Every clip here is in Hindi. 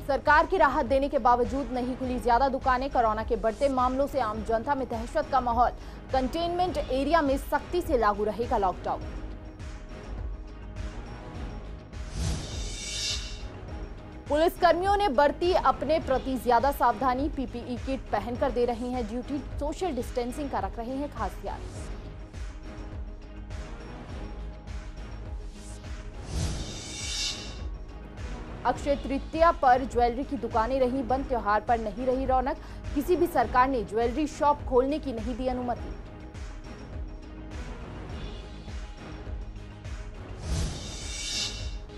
सरकार की राहत देने के बावजूद नहीं खुली ज्यादा दुकानें। कोरोना के बढ़ते मामलों से आम जनता में दहशत का माहौल। कंटेनमेंट एरिया में सख्ती से लागू रहेगा लॉकडाउन। पुलिसकर्मियों ने बरती अपने प्रति ज्यादा सावधानी। पीपीई किट पहनकर दे रहे हैं ड्यूटी। सोशल डिस्टेंसिंग का रख रहे हैं खास ध्यान। अक्षय तृतीया पर ज्वेलरी की दुकानें रही बंद। त्योहार पर नहीं रही रौनक। किसी भी सरकार ने ज्वेलरी शॉप खोलने की नहीं दी अनुमति।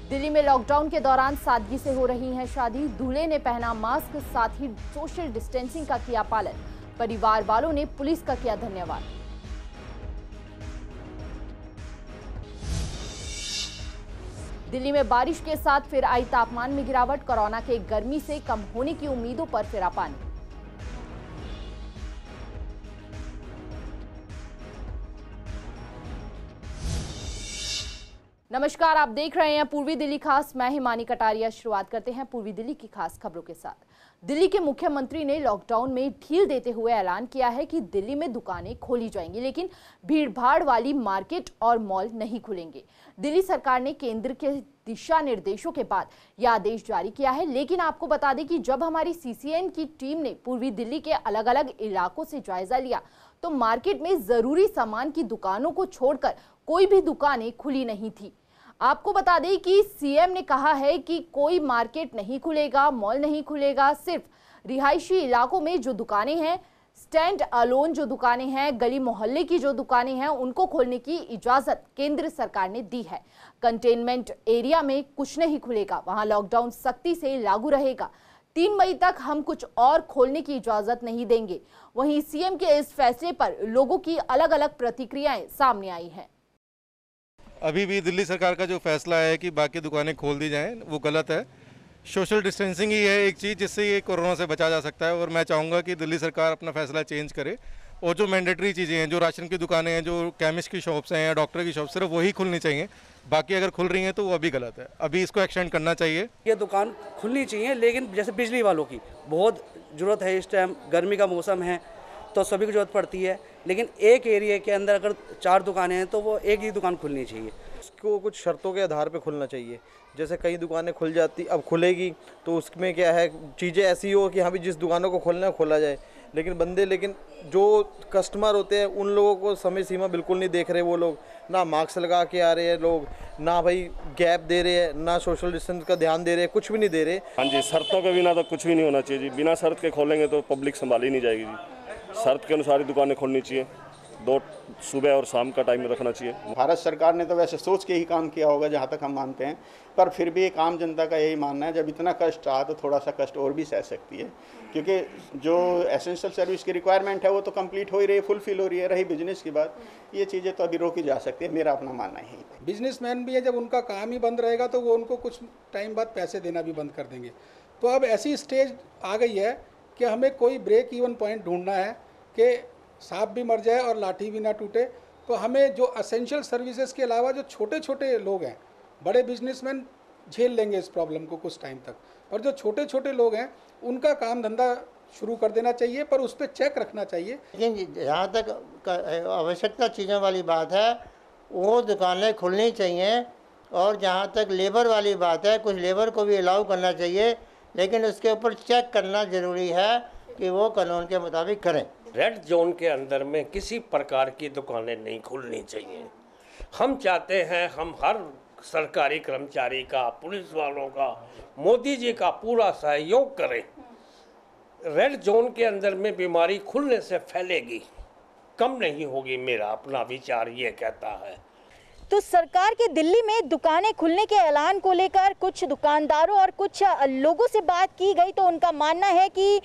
दिल्ली में लॉकडाउन के दौरान सादगी से हो रही है शादी। दूल्हे ने पहना मास्क, साथ ही सोशल डिस्टेंसिंग का किया पालन। परिवार वालों ने पुलिस का किया धन्यवाद। दिल्ली में बारिश के साथ फिर आई तापमान में गिरावट। कोरोना के गर्मी से कम होने की उम्मीदों पर फिरा पानी। नमस्कार, आप देख रहे हैं पूर्वी दिल्ली खास। मैं हिमानी कटारिया। शुरुआत करते हैं पूर्वी दिल्ली की खास खबरों के साथ। दिल्ली के मुख्यमंत्री ने लॉकडाउन में ढील देते हुए ऐलान किया है कि दिल्ली में दुकानें खोली जाएंगी, लेकिन भीड़भाड़ वाली मार्केट और मॉल नहीं खुलेंगे। दिल्ली सरकार ने केंद्र के दिशा निर्देशों के बाद यह आदेश जारी किया है। लेकिन आपको बता दें कि जब हमारी सीसीएन की टीम ने पूर्वी दिल्ली के अलग अलग इलाकों से जायजा लिया तो मार्केट में जरूरी सामान की दुकानों को छोड़कर कोई भी दुकानें खुली नहीं थी। आपको बता दें कि सीएम ने कहा है कि कोई मार्केट नहीं खुलेगा, मॉल नहीं खुलेगा। सिर्फ रिहायशी इलाकों में जो दुकानें हैं, स्टैंड अलोन जो दुकानें हैं, गली मोहल्ले की जो दुकानें हैं, उनको खोलने की इजाजत केंद्र सरकार ने दी है। कंटेनमेंट एरिया में कुछ नहीं खुलेगा, वहां लॉकडाउन सख्ती से लागू रहेगा। 3 मई तक हम कुछ और खोलने की इजाजत नहीं देंगे। वहीं सीएम के इस फैसले पर लोगों की अलग अलग प्रतिक्रियाएं सामने आई हैं। अभी भी दिल्ली सरकार का जो फैसला है कि बाकी दुकानें खोल दी जाएं, वो गलत है। सोशल डिस्टेंसिंग ही है एक चीज़ जिससे ये कोरोना से बचा जा सकता है। और मैं चाहूँगा कि दिल्ली सरकार अपना फैसला चेंज करे और जो मैंडेटरी चीज़ें हैं, जो राशन की दुकानें हैं, जो केमिस्ट की शॉप्स हैं या डॉक्टर की शॉप, सिर्फ वही खुलनी चाहिए। बाकी अगर खुल रही हैं तो वो अभी गलत है। अभी इसको एक्सटेंड करना चाहिए। ये दुकान खुलनी चाहिए, लेकिन जैसे बिजली वालों की बहुत ज़रूरत है। इस टाइम गर्मी का मौसम है तो सभी को ज़रूरत पड़ती है, लेकिन एक एरिया के अंदर अगर 4 दुकानें हैं तो वो एक ही दुकान खुलनी चाहिए। उसको कुछ शर्तों के आधार पे खुलना चाहिए। जैसे कई दुकानें खुल जाती, अब खुलेगी तो उसमें क्या है, चीज़ें ऐसी हो कि हाँ भी जिस दुकानों को खोलना है खोला जाए। लेकिन जो कस्टमर होते हैं उन लोगों को समय सीमा बिल्कुल नहीं देख रहे। वो लोग ना मास्क लगा के आ रहे हैं, लोग ना भाई गैप दे रहे हैं, ना सोशल डिस्टेंस का ध्यान दे रहे हैं, कुछ भी नहीं दे रहे। हाँ जी, शर्तों के बिना तो कुछ भी नहीं होना चाहिए जी। बिना शर्त के खोलेंगे तो पब्लिक संभाली नहीं जाएगी जी। शर्त के अनुसार ही दुकानें खोलनी चाहिए। 2 सुबह और शाम का टाइम रखना चाहिए। भारत सरकार ने तो वैसे सोच के ही काम किया होगा जहाँ तक हम मानते हैं, पर फिर भी एक आम जनता का यही मानना है जब इतना कष्ट आ तो थोड़ा सा कष्ट और भी सह सकती है, क्योंकि जो एसेंशियल सर्विस की रिक्वायरमेंट है वो तो कंप्लीट हो ही रही है, फुलफिल हो रही है। रही बिजनेस की बात, ये चीज़ें तो अभी रोकी जा सकती है, मेरा अपना मानना है। बिजनेसमैन भी है, जब उनका काम ही बंद रहेगा तो वो उनको कुछ टाइम बाद पैसे देना भी बंद कर देंगे। तो अब ऐसी स्टेज आ गई है कि हमें कोई ब्रेक इवन पॉइंट ढूंढना है कि सांप भी मर जाए और लाठी भी ना टूटे। तो हमें जो एसेंशियल सर्विसेज के अलावा जो छोटे छोटे लोग हैं, बड़े बिजनेसमैन झेल लेंगे इस प्रॉब्लम को कुछ टाइम तक, और जो छोटे छोटे लोग हैं उनका काम धंधा शुरू कर देना चाहिए, पर उस पर चेक रखना चाहिए। लेकिन जहाँ तक आवश्यकता चीज़ों वाली बात है, वो दुकानें खुलनी चाहिए। और जहाँ तक लेबर वाली बात है, कुछ लेबर को भी अलाउ करना चाहिए, लेकिन उसके ऊपर चेक करना ज़रूरी है कि वो कानून के मुताबिक करें। रेड जोन के अंदर में किसी प्रकार की दुकानें नहीं खुलनी चाहिए। हम चाहते हैं हम हर सरकारी कर्मचारी का, पुलिस वालों का, मोदी जी का पूरा सहयोग करें। रेड जोन के अंदर में बीमारी खुलने से फैलेगी, कम नहीं होगी। मेरा अपना विचार ये कहता है। तो सरकार के दिल्ली में दुकानें खुलने के ऐलान को लेकर कुछ दुकानदारों और कुछ लोगों से बात की गई तो उनका मानना है कि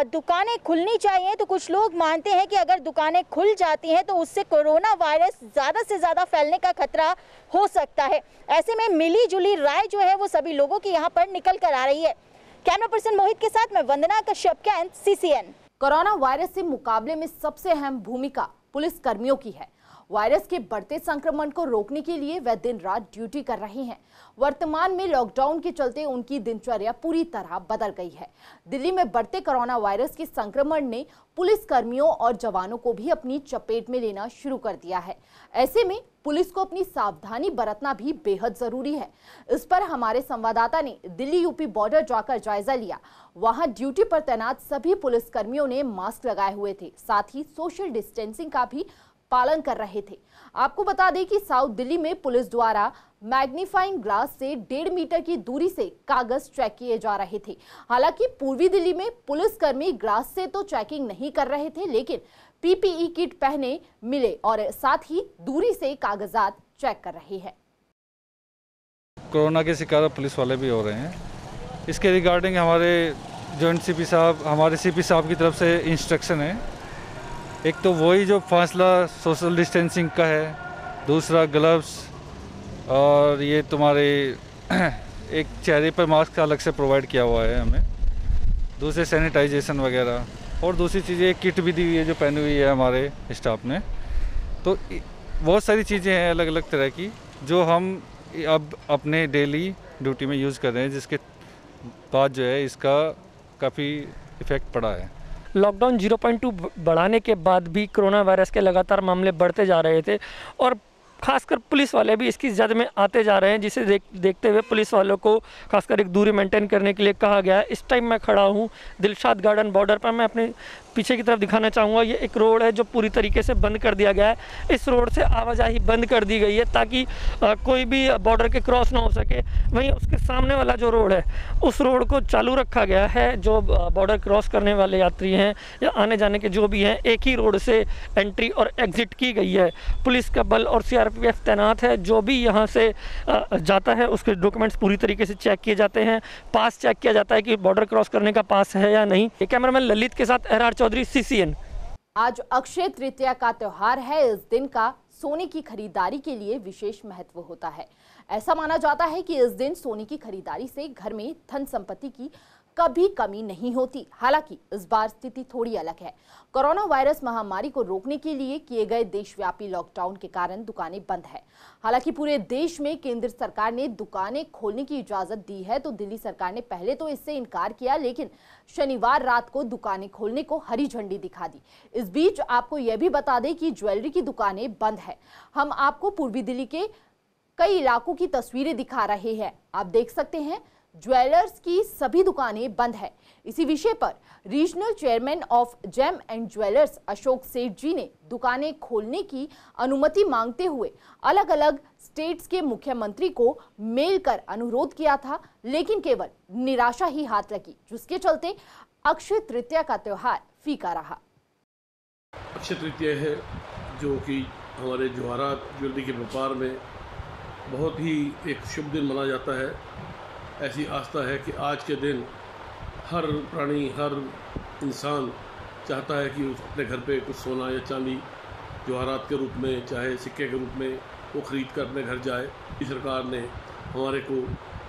दुकानें खुलनी चाहिए। तो कुछ लोग मानते हैं कि अगर दुकानें खुल जाती हैं तो उससे कोरोना वायरस ज़्यादा से ज़्यादा फैलने का खतरा हो सकता है। ऐसे में मिली जुली राय जो है वो सभी लोगों की यहाँ पर निकल कर आ रही है। कैमरा पर्सन मोहित के साथ मैं Vandana Kashyap, Cantt, CCN. Corona virus से मुकाबले में सबसे अहम भूमिका पुलिस कर्मियों की है। वायरस के बढ़ते संक्रमण को रोकने के लिए वे दिन रात ड्यूटी कर रहे हैं। वर्तमान में लॉकडाउन के चलते उनकी दिनचर्या पूरी तरह बदल गई है। दिल्ली में बढ़ते कोरोना वायरस के संक्रमण ने पुलिस कर्मियों और जवानों को भी अपनी चपेट में लेना शुरू कर दिया है। ऐसे में पुलिस को अपनी सावधानी बरतना भी बेहद जरूरी है। इस पर हमारे संवाददाता ने दिल्ली यूपी बॉर्डर जाकर जायजा लिया। वहां ड्यूटी पर तैनात सभी पुलिस कर्मियों ने मास्क लगाए हुए थे, साथ ही सोशल डिस्टेंसिंग का भी पालन कर रहे थे। आपको बता दें कि साउथ दिल्ली में पुलिस द्वारा मैग्नीफाइंग ग्लास से 1.5 मीटर की दूरी से कागज चेक किए जा रहे थे। हालांकि पूर्वी दिल्ली में पुलिसकर्मी ग्लास से तो चेकिंग नहीं कर रहे थे, लेकिन पीपीई किट पहने मिले और साथ ही दूरी से कागजात चेक कर रहे हैं। कोरोना के शिकार पुलिस वाले भी हो रहे हैं। इसके रिगार्डिंग हमारे जॉइंट सीपी साहब, हमारे सीपी साहब की तरफ से इंस्ट्रक्शन है। एक तो वही जो फासला सोशल डिस्टेंसिंग का है, दूसरा ग्लव्स, और ये तुम्हारे एक चेहरे पर मास्क अलग से प्रोवाइड किया हुआ है हमें, दूसरे सैनिटाइजेशन वगैरह, और दूसरी चीज़ें एक किट भी दी हुई है जो पहनी हुई है हमारे स्टाफ ने। तो बहुत सारी चीज़ें हैं अलग अलग तरह की जो हम अब अपने डेली ड्यूटी में यूज़ कर रहे हैं, जिसके बाद जो है इसका काफ़ी इफ़ेक्ट पड़ा है। लॉकडाउन 0.2 बढ़ाने के बाद भी कोरोना वायरस के लगातार मामले बढ़ते जा रहे थे और खासकर पुलिस वाले भी इसकी जद में आते जा रहे हैं, जिसे देखते हुए पुलिस वालों को खासकर एक दूरी मेंटेन करने के लिए कहा गया है। इस टाइम मैं खड़ा हूँ दिलशाद गार्डन बॉर्डर पर। मैं अपने पीछे की तरफ दिखाना चाहूँगा, ये एक रोड है जो पूरी तरीके से बंद कर दिया गया है। इस रोड से आवाजाही बंद कर दी गई है ताकि कोई भी बॉर्डर के क्रॉस ना हो सके। वहीं उसके सामने वाला जो रोड है उस रोड को चालू रखा गया है। जो बॉर्डर क्रॉस करने वाले यात्री हैं या आने जाने के जो भी हैं, एक ही रोड से एंट्री और एग्जिट की गई है। पुलिस का बल और सीआरपीएफ तैनात है। जो भी यहाँ से जाता है उसके डॉक्यूमेंट्स पूरी तरीके से चेक किए जाते हैं। पास चेक किया जाता है कि बॉर्डर क्रॉस करने का पास है या नहीं। कैमरामैन ललित के साथ एरआर चौधरी, सीसीएन। आज अक्षय तृतीया का त्योहार है। इस दिन का सोने की खरीदारी के लिए विशेष महत्व होता है। ऐसा माना जाता है कि इस दिन सोने की खरीदारी से घर में धन संपत्ति की कभी कमी नहीं होती। हालांकि इस बार स्थिति थोड़ी अलग है। कोरोना वायरस महामारी को रोकने के लिए किए गए देशव्यापी लॉकडाउन के कारण दुकानें बंद है। हालांकि पूरे देश में केंद्र सरकार ने दुकानें खोलने की इजाजत दी है, तो दिल्ली सरकार ने पहले तो इससे इनकार किया, लेकिन शनिवार रात को दुकानें खोलने को हरी झंडी दिखा दी। इस बीच आपको यह भी बता दें कि ज्वेलरी की दुकानें बंद है। हम आपको पूर्वी दिल्ली के कई इलाकों की तस्वीरें दिखा रहे हैं। आप देख सकते हैं ज्वेलर्स की सभी दुकानें बंद है। इसी विषय पर regional chairman of gem and jewellers Ashok Seth ji ने दुकानें खोलने की अनुमति मांगते हुए अलग अलग स्टेट्स के मुख्यमंत्री को मेल कर अनुरोध किया था, लेकिन केवल निराशा ही हाथ लगी, जिसके चलते अक्षय तृतीया का त्योहार फीका रहा। अक्षय तृतीया है जो कि हमारे जवाहरात ज्वेलरी के व्यापार में बहुत ही एक शुभ दिन माना जाता है। ऐसी आस्था है कि आज के दिन हर प्राणी, हर इंसान चाहता है कि अपने घर पे कुछ सोना या चांदी जवाहरात के रूप में, चाहे सिक्के के रूप में, वो ख़रीद कर अपने घर जाए। इस सरकार ने हमारे को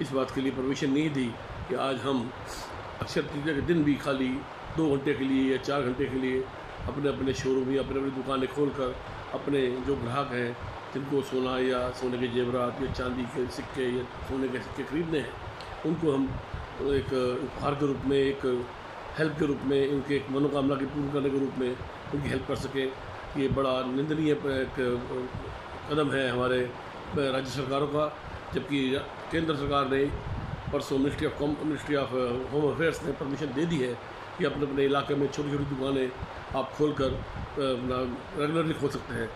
इस बात के लिए परमिशन नहीं दी कि आज हम अक्षय तृतीया के दिन भी खाली 2 घंटे के लिए या 4 घंटे के लिए अपने अपने शोरूम या अपने अपनी दुकानें खोलकर अपने जो ग्राहक हैं जिनको सोना या सोने के जेवरात या चांदी के सिक्के या सोने के सिक्के खरीदने हैं, उनको हम एक उपहार के रूप में, एक हेल्प के रूप में, उनके एक मनोकामना की पूर्ण करने के रूप में उनकी हेल्प कर सकें। ये बड़ा निंदनीय कदम है हमारे राज्य सरकारों का। जबकि केंद्र सरकार ने परसों मिनिस्ट्री ऑफ होम अफेयर्स ने परमिशन दे दी है कि अपने अपने इलाके में छोटी छोटी दुकानें आप खोलकर रेगुलरली खोल सकते हैं।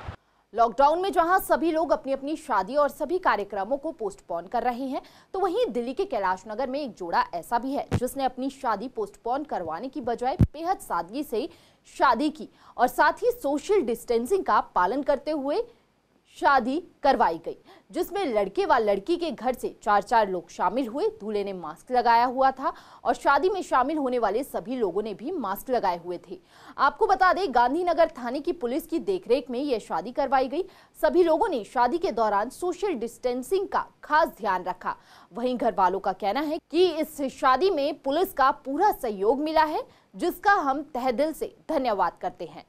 लॉकडाउन में जहां सभी लोग अपनी अपनी शादी और सभी कार्यक्रमों को पोस्टपोन कर रहे हैं, तो वहीं दिल्ली के कैलाश नगर में एक जोड़ा ऐसा भी है जिसने अपनी शादी पोस्टपोन करवाने की बजाय बेहद सादगी से शादी की और साथ ही सोशल डिस्टेंसिंग का पालन करते हुए शादी करवाई गई, जिसमें लड़के व लड़की के घर से 4 लोग शामिल हुए। दूल्हे ने मास्क लगाया हुआ था और शादी में शामिल होने वाले सभी लोगों ने भी मास्क लगाए हुए थे। आपको बता दें, गांधीनगर थाने की पुलिस की देखरेख में यह शादी करवाई गई। सभी लोगों ने शादी के दौरान सोशल डिस्टेंसिंग का खास ध्यान रखा। वहीं घर वालों का कहना है कि इस शादी में पुलिस का पूरा सहयोग मिला है, जिसका हम तहे दिल से धन्यवाद करते हैं।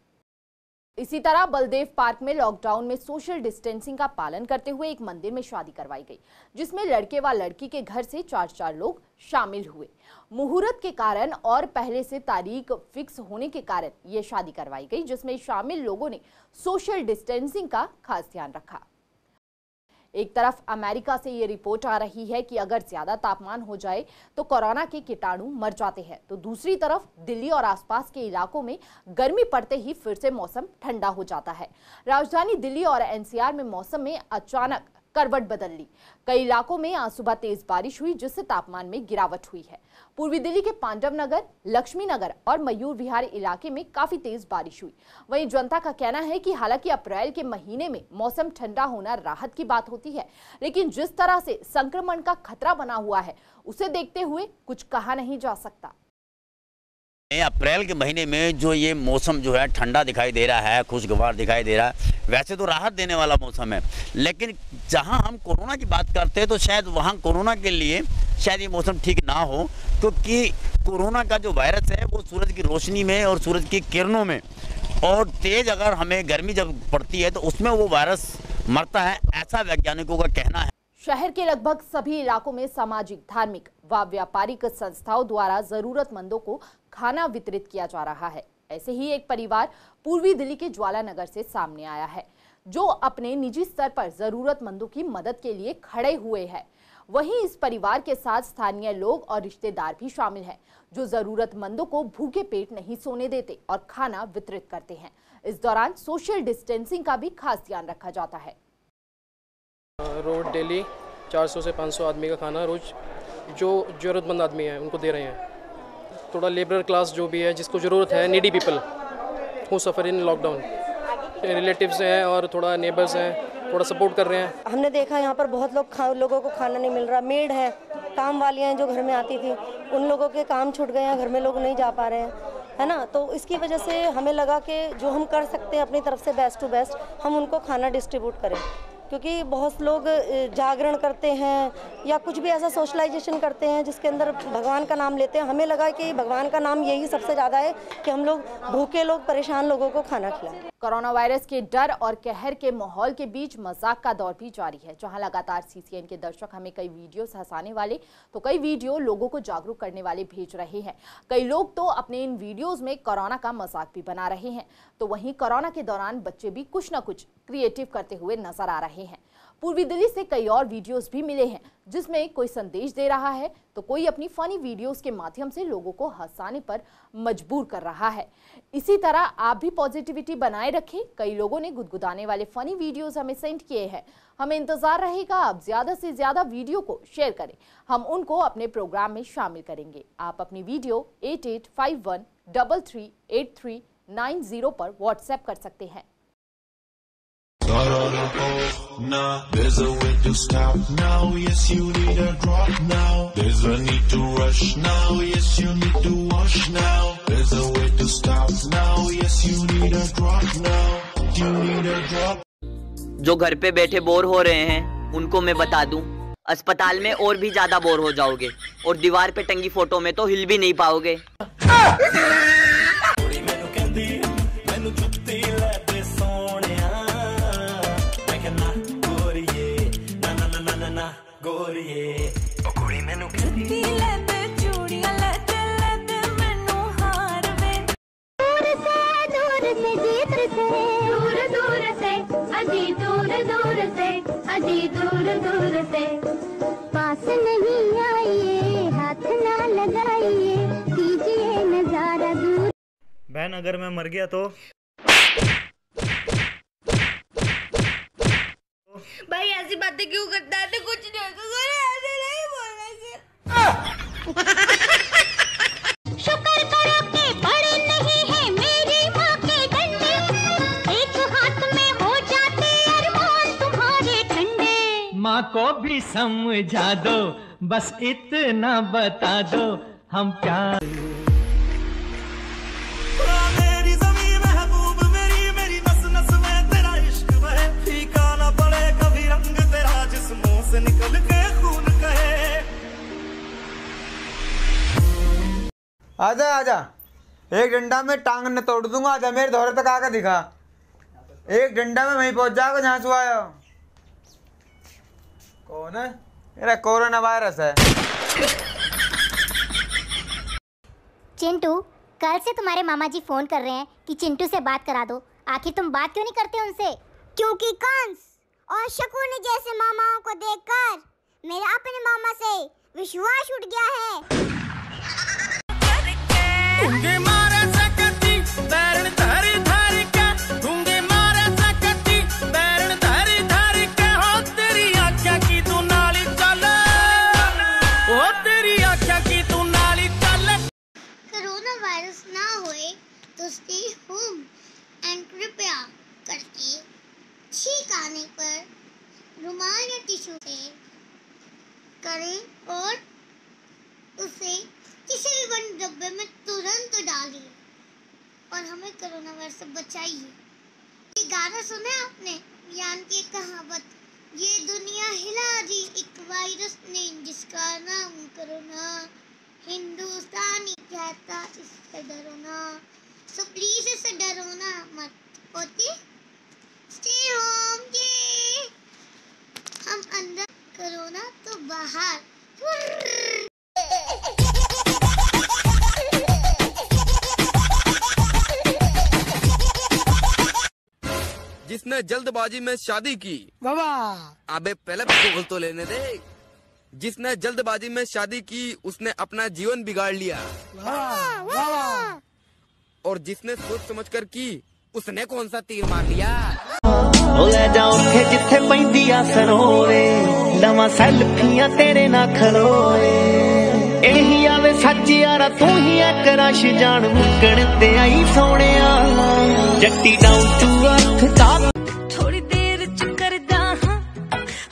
इसी तरह बलदेव पार्क में लॉकडाउन में सोशल डिस्टेंसिंग का पालन करते हुए एक मंदिर में शादी करवाई गई, जिसमें लड़के व लड़की के घर से 4 लोग शामिल हुए। मुहूर्त के कारण और पहले से तारीख फिक्स होने के कारण ये शादी करवाई गई, जिसमें शामिल लोगों ने सोशल डिस्टेंसिंग का खास ध्यान रखा। एक तरफ अमेरिका से ये रिपोर्ट आ रही है कि अगर ज्यादा तापमान हो जाए तो कोरोना के कीटाणु मर जाते हैं, तो दूसरी तरफ दिल्ली और आसपास के इलाकों में गर्मी पड़ते ही फिर से मौसम ठंडा हो जाता है। राजधानी दिल्ली और एनसीआर में मौसम में अचानक करवट बदल ली। कई इलाकों में आज सुबह तेज बारिश हुई, जिससे तापमान में गिरावट हुई है। पूर्वी दिल्ली के पांडव नगर, लक्ष्मी नगर और मयूर विहार इलाके में काफी तेज बारिश हुई। वहीं जनता का कहना है कि हालांकि अप्रैल के महीने में मौसम ठंडा होना राहत की बात होती है, लेकिन जिस तरह से संक्रमण का खतरा बना हुआ है उसे देखते हुए कुछ कहा नहीं जा सकता। अप्रैल के महीने में जो ये मौसम जो है ठंडा दिखाई दे रहा है, खुशगवार दिखाई दे रहा है, वैसे तो राहत देने वाला मौसम है, लेकिन जहां हम कोरोना की बात करते हैं तो शायद वहां कोरोना के लिए शायद ये मौसम ठीक ना हो, क्योंकि कोरोना का जो वायरस है वो सूरज की रोशनी में और सूरज की किरणों में और तेज अगर हमें गर्मी जब पड़ती है तो उसमें वो वायरस मरता है, ऐसा वैज्ञानिकों का कहना है। शहर के लगभग सभी इलाकों में सामाजिक, धार्मिक व व्यापारिक संस्थाओं द्वारा जरूरतमंदों को खाना वितरित किया जा रहा है। ऐसे ही एक परिवार पूर्वी दिल्ली के ज्वाला नगर से सामने आया है, जो अपने निजी स्तर पर जरूरतमंदों की मदद के लिए खड़े हुए हैं। वहीं इस परिवार के साथ स्थानीय लोग और रिश्तेदार भी शामिल हैं, जो जरूरतमंदों को भूखे पेट नहीं सोने देते और खाना वितरित करते हैं। इस दौरान सोशल डिस्टेंसिंग का भी खास ध्यान रखा जाता है। रोज डेली 400 से 500 आदमी का खाना रोज जो ज़रूरतमंद आदमी है उनको दे रहे हैं। थोड़ा लेबर क्लास जो भी है जिसको ज़रूरत है, needy people who suffer in lockdown, relatives हैं और थोड़ा नेबर्स हैं, थोड़ा सपोर्ट कर रहे हैं। हमने देखा यहाँ पर बहुत लोगों को खाना नहीं मिल रहा। मेड है, काम वालियाँ हैं जो घर में आती थी, उन लोगों के काम छूट गए हैं, घर में लोग नहीं जा पा रहे हैं, है ना। तो इसकी वजह से हमें लगा कि जो हम कर सकते हैं अपनी तरफ से बेस्ट टू बेस्ट, हम उनको खाना डिस्ट्रीब्यूट करें, क्योंकि बहुत लोग जागरण करते हैं या कुछ भी ऐसा सोशलाइजेशन करते हैं जिसके अंदर भगवान का नाम लेते हैं। हमें लगा कि भगवान का नाम यही सबसे ज़्यादा है कि हम लोग भूखे लोग, परेशान लोगों को खाना खिलाएं। कोरोना वायरस के डर और कहर के माहौल के बीच मजाक का दौर भी जारी है, जहां लगातार सीसीएन के दर्शक हमें कई वीडियो हंसाने वाले तो कई वीडियो लोगों को जागरूक करने वाले भेज रहे हैं। कई लोग तो अपने इन वीडियोस में कोरोना का मजाक भी बना रहे हैं, तो वहीं कोरोना के दौरान बच्चे भी कुछ न कुछ क्रिएटिव करते हुए नजर आ रहे हैं। पूर्वी दिल्ली से कई और वीडियोस भी मिले हैं, जिसमें कोई संदेश दे रहा है तो कोई अपनी फनी वीडियोस के माध्यम से लोगों को हंसाने पर मजबूर कर रहा है। इसी तरह आप भी पॉजिटिविटी बनाए रखें। कई लोगों ने गुदगुदाने वाले फनी वीडियोस हमें सेंड किए हैं। हमें इंतजार रहेगा आप ज्यादा से ज्यादा वीडियो को शेयर करें, हम उनको अपने प्रोग्राम में शामिल करेंगे। आप अपनी वीडियो 8851338390 पर व्हाट्सएप कर सकते हैं। Now, there's a way to stop now. Yes, you need a drop now. There's a need to rush now. Yes, you need to wash now. There's a way to stop now. Yes, you need a drop now. You need a drop. जो घर पे बैठे बोर हो रहे हैं उनको मैं बता दूं, अस्पताल में और भी ज्यादा बोर हो जाओगे और दीवार पे टंगी फोटो में तो हिल भी नहीं पाओगे। पास नहीं आइए, हाथ ना लगाइए, कीजिए नजारा दूर। बहन अगर मैं मर गया तो भाई ऐसी बातें क्यों करता है? तो कुछ नहीं होगा, ऐसे नहीं बोलेंगे। शुक्र करो कि बड़े नहीं है मेरी माँ के डंडे, एक हाथ में हो जाते अरमान तुम्हारे ठंडे। माँ को भी समझा दो, बस इतना बता दो हम प्यार। मेरी ज़मीं महबूब मेरी, मेरी नस नस में तेरा इश्क बहे, फीका ना पड़े कभी रंग तेरा जिस्मों से निकल के खून कहे। आजा आजा, एक डंडा में टांग न तोड़ दूंगा। आजा मेरे दौरे तक आकर दिखा। एक डंडा में वहीं पहुंच जाओगे जहाँ से आयो। कौन है? अरे कोरोना वायरस है। चिंटू, कल से तुम्हारे मामा जी फोन कर रहे हैं कि चिंटू से बात करा दो। आखिर तुम बात क्यों नहीं करते उनसे? क्योंकि कंस और शकुनी जैसे मामाओं को देखकर मेरा अपने मामा से विश्वास उठ गया है। कोरोना वायरस ना होए तो स्टे होम एंड कृपया करके छींक आने पर रुमाल या टिश्यू से करें और उसे किसी भी बंद डब्बे में तुरंत डालिए और हमें कोरोना वायरस से बचाइए। ये गाना सुना आपने? यानी कि कहावत, ये दुनिया हिला दी एक वायरस ने जिसका नाम कोरोना, हिंदुस्तानी कहता इससे डरो ना। सो प्लीज इससे डरो ना मत। Okay, stay home. ये हम अंदर, कोरोना तो बाहर। जिसने जल्दबाजी में शादी की, वाह, अबे पहले बोल तो लेने दे। जिसने जल्दबाजी में शादी की उसने अपना जीवन बिगाड़ लिया, वाह, वाह। और जिसने सोच समझकर की उसने कौन सा तीर मार लिया। ले जाओ थे जिथे पैंदिया सरोवे, लवा सेल्फियां तेरे ना खलोए। एही आवे सच यारा तू ही एक रश जान मुकण ते आई Sonia. Jatti down to earth दा थोड़ी देर च करदा हां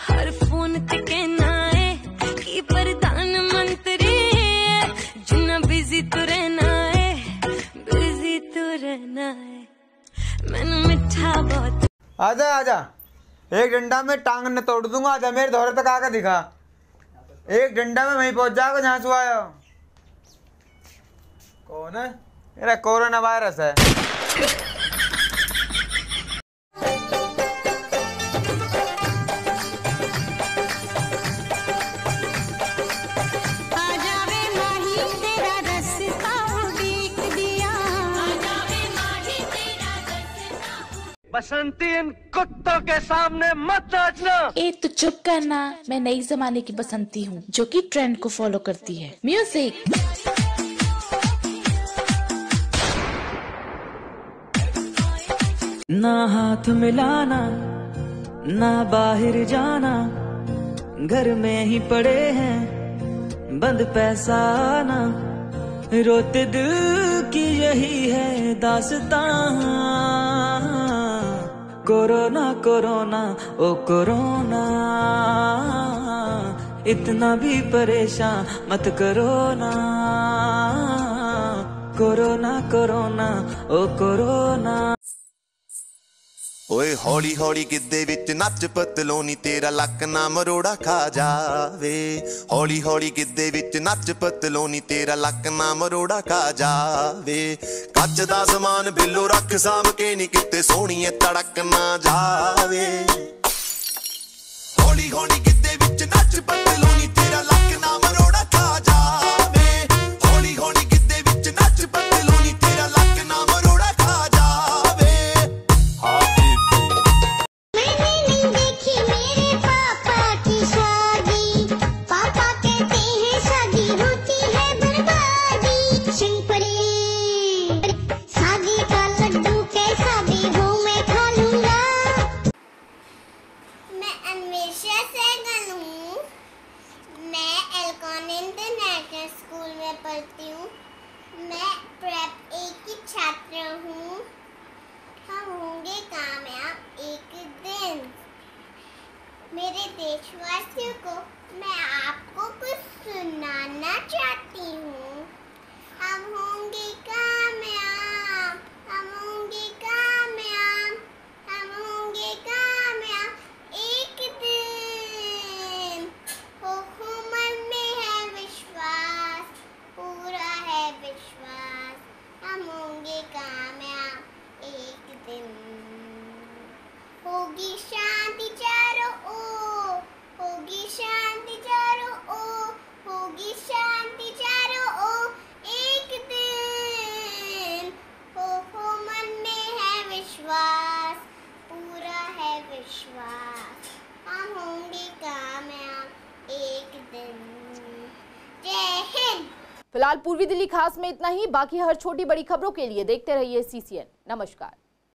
हर फोन ते कहना है कि प्रधानमंत्री जिन्ना बिजी तो रहना है, बिजी तो रहना है। मैंने मिठा बहुत। आजा आजा, एक डंडा में टांग न तोड़ दूंगा। आजा मेरे दौरे तक आकर दिखा। एक डंडा में वहीं पहुंच जाओगे जहाँ से आयो। कौन है? अरे कोरोना वायरस है। बसंती इन कुत्तों के सामने मत नाचना। तो चुप करना, मैं नई जमाने की बसंती हूँ जो कि ट्रेंड को फॉलो करती है। म्यूजिक। ना हाथ मिलाना, ना बाहर जाना, घर में ही पड़े हैं बंद पैसा आना। रोते दिल की यही है दास्तां। कोरोना कोरोना ओ कोरोना, इतना भी परेशान मत करो ना। कोरोना कोरोना ओ कोरोना। ਓਏ ਹੌਲੀ ਹੌਲੀ ਗਿੱਧੇ ਵਿੱਚ ਨੱਚ ਪਤਲੋਨੀ ਤੇਰਾ ਲੱਕ ਨਾ ਮਰੋੜਾ ਖਾ ਜਾਵੇ। ਹੌਲੀ ਹੌਲੀ ਗਿੱਧੇ ਵਿੱਚ ਨੱਚ ਪਤਲੋਨੀ ਤੇਰਾ ਲੱਕ ਨਾ ਮਰੋੜਾ ਖਾ ਜਾਵੇ। ਕੱਚ ਦਾ ਸਮਾਨ ਬਿੱਲੋ ਰੱਖ ਸਾਂਭ ਕੇ ਨੀ ਕਿਤੇ ਸੋਹਣੀਏ ਤੜਕ ਨਾ ਜਾਵੇ। ਹੌਲੀ ਹੌਲੀ ਗਿੱਧੇ ਵਿੱਚ ਨੱਚ ਪਤਲੋਨੀ ਤੇਰਾ ਲੱਕ ਨਾ ਮਰੋੜਾ ਖਾ ਜਾਵੇ। ਹੌਲੀ ਹੌਲੀ ਗਿੱਧੇ ਵਿੱਚ ਨੱਚ ਪਤਲੋਨੀ ਤੇਰਾ ਲੱਕ ਨਾ ਮਰੋੜਾ ਖਾ ਜਾਵੇ। ਹਾਂ स्कूल में पढ़ती हूँ। मैं प्रेप 1 की छात्र हूँ। हम होंगे कामयाब एक दिन। मेरे देशवासियों को मैं आपको कुछ सुनाना चाहती हूँ। हम होंगे कामयाब, हम होंगे कामयाब, हम होंगे कामयाब एक दिन। हो मन में है विश्वास, पूरा है विश्वास, हम होंगे कामयाब एक दिन। फिलहाल पूर्वी दिल्ली खास में इतना ही। बाकी हर छोटी बड़ी खबरों के लिए देखते रहिए CCN। नमस्कार।